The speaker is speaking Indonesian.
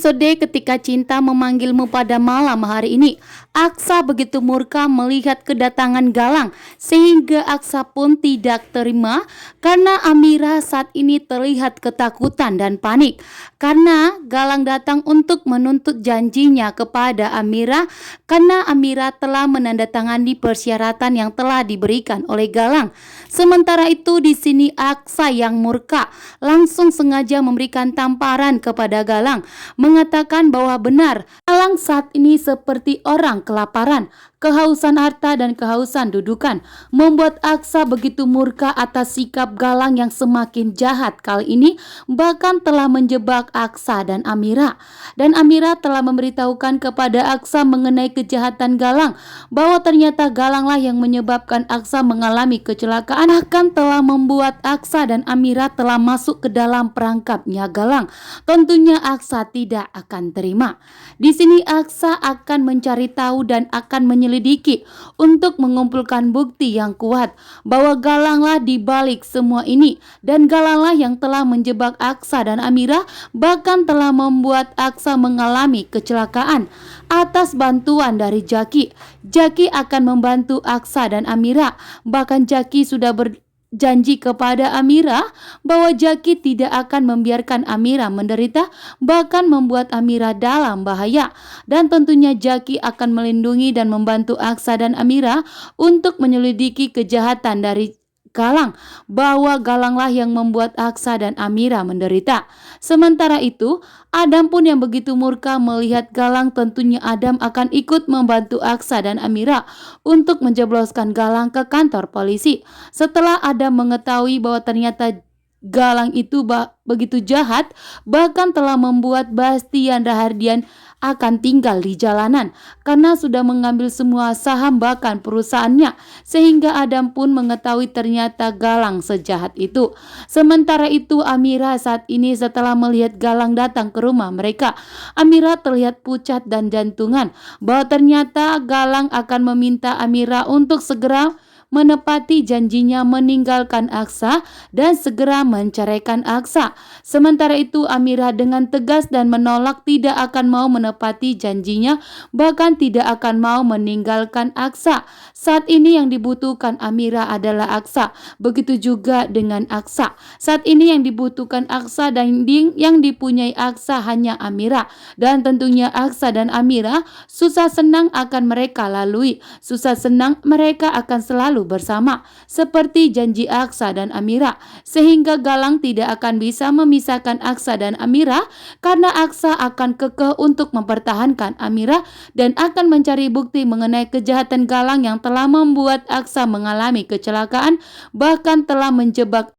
episode Ketika Cinta Memanggilmu pada malam hari ini, Aksa begitu murka melihat kedatangan Galang sehingga Aksa pun tidak terima karena Amira saat ini terlihat ketakutan dan panik karena Galang datang untuk menuntut janjinya kepada Amira karena Amira telah menandatangani persyaratan yang telah diberikan oleh Galang. Sementara itu di sini Aksa yang murka langsung sengaja memberikan tamparan kepada Galang, mengatakan bahwa benar Galang saat ini seperti orang kelaparan, kehausan harta dan kehausan dudukan, membuat Aksa begitu murka atas sikap Galang yang semakin jahat kali ini, bahkan telah menjebak Aksa dan Amira. Dan Amira telah memberitahukan kepada Aksa mengenai kejahatan Galang, bahwa ternyata Galanglah yang menyebabkan Aksa mengalami kecelakaan, bahkan telah membuat Aksa dan Amira telah masuk ke dalam perangkapnya Galang. Tentunya Aksa tidak akan terima. Di sini Aksa akan mencari tahu dan akan menyelidiki untuk mengumpulkan bukti yang kuat bahwa Galanglah di balik semua ini, dan Galanglah yang telah menjebak Aksa dan Amira, bahkan telah membuat Aksa mengalami kecelakaan. Atas bantuan dari Jaki, Jaki akan membantu Aksa dan Amira. Bahkan Jaki sudah janji kepada Amira bahwa Jaki tidak akan membiarkan Amira menderita, bahkan membuat Amira dalam bahaya. Dan tentunya Jaki akan melindungi dan membantu Aksa dan Amira untuk menyelidiki kejahatan dari Galang, bahwa Galanglah yang membuat Aksa dan Amira menderita. Sementara itu, Adam pun yang begitu murka melihat Galang, tentunya Adam akan ikut membantu Aksa dan Amira untuk menjebloskan Galang ke kantor polisi. Setelah Adam mengetahui bahwa ternyata Galang itu begitu jahat, bahkan telah membuat Bastian Rahardian akan tinggal di jalanan karena sudah mengambil semua saham bahkan perusahaannya, sehingga Adam pun mengetahui ternyata Galang sejahat itu. Sementara itu Amira saat ini setelah melihat Galang datang ke rumah mereka, Amira terlihat pucat dan jantungan, bahwa ternyata Galang akan meminta Amira untuk segera menepati janjinya meninggalkan Aksa dan segera menceraikan Aksa. Sementara itu Amira dengan tegas dan menolak, tidak akan mau menepati janjinya, bahkan tidak akan mau meninggalkan Aksa. Saat ini yang dibutuhkan Amira adalah Aksa, begitu juga dengan Aksa. Saat ini yang dibutuhkan Aksa dan yang dipunyai Aksa hanya Amira. Dan tentunya Aksa dan Amira susah senang akan mereka lalui, susah senang mereka akan selalu bersama seperti janji Aksa dan Amira, sehingga Galang tidak akan bisa memisahkan Aksa dan Amira karena Aksa akan kekeh untuk mempertahankan Amira dan akan mencari bukti mengenai kejahatan Galang yang telah membuat Aksa mengalami kecelakaan, bahkan telah menjebak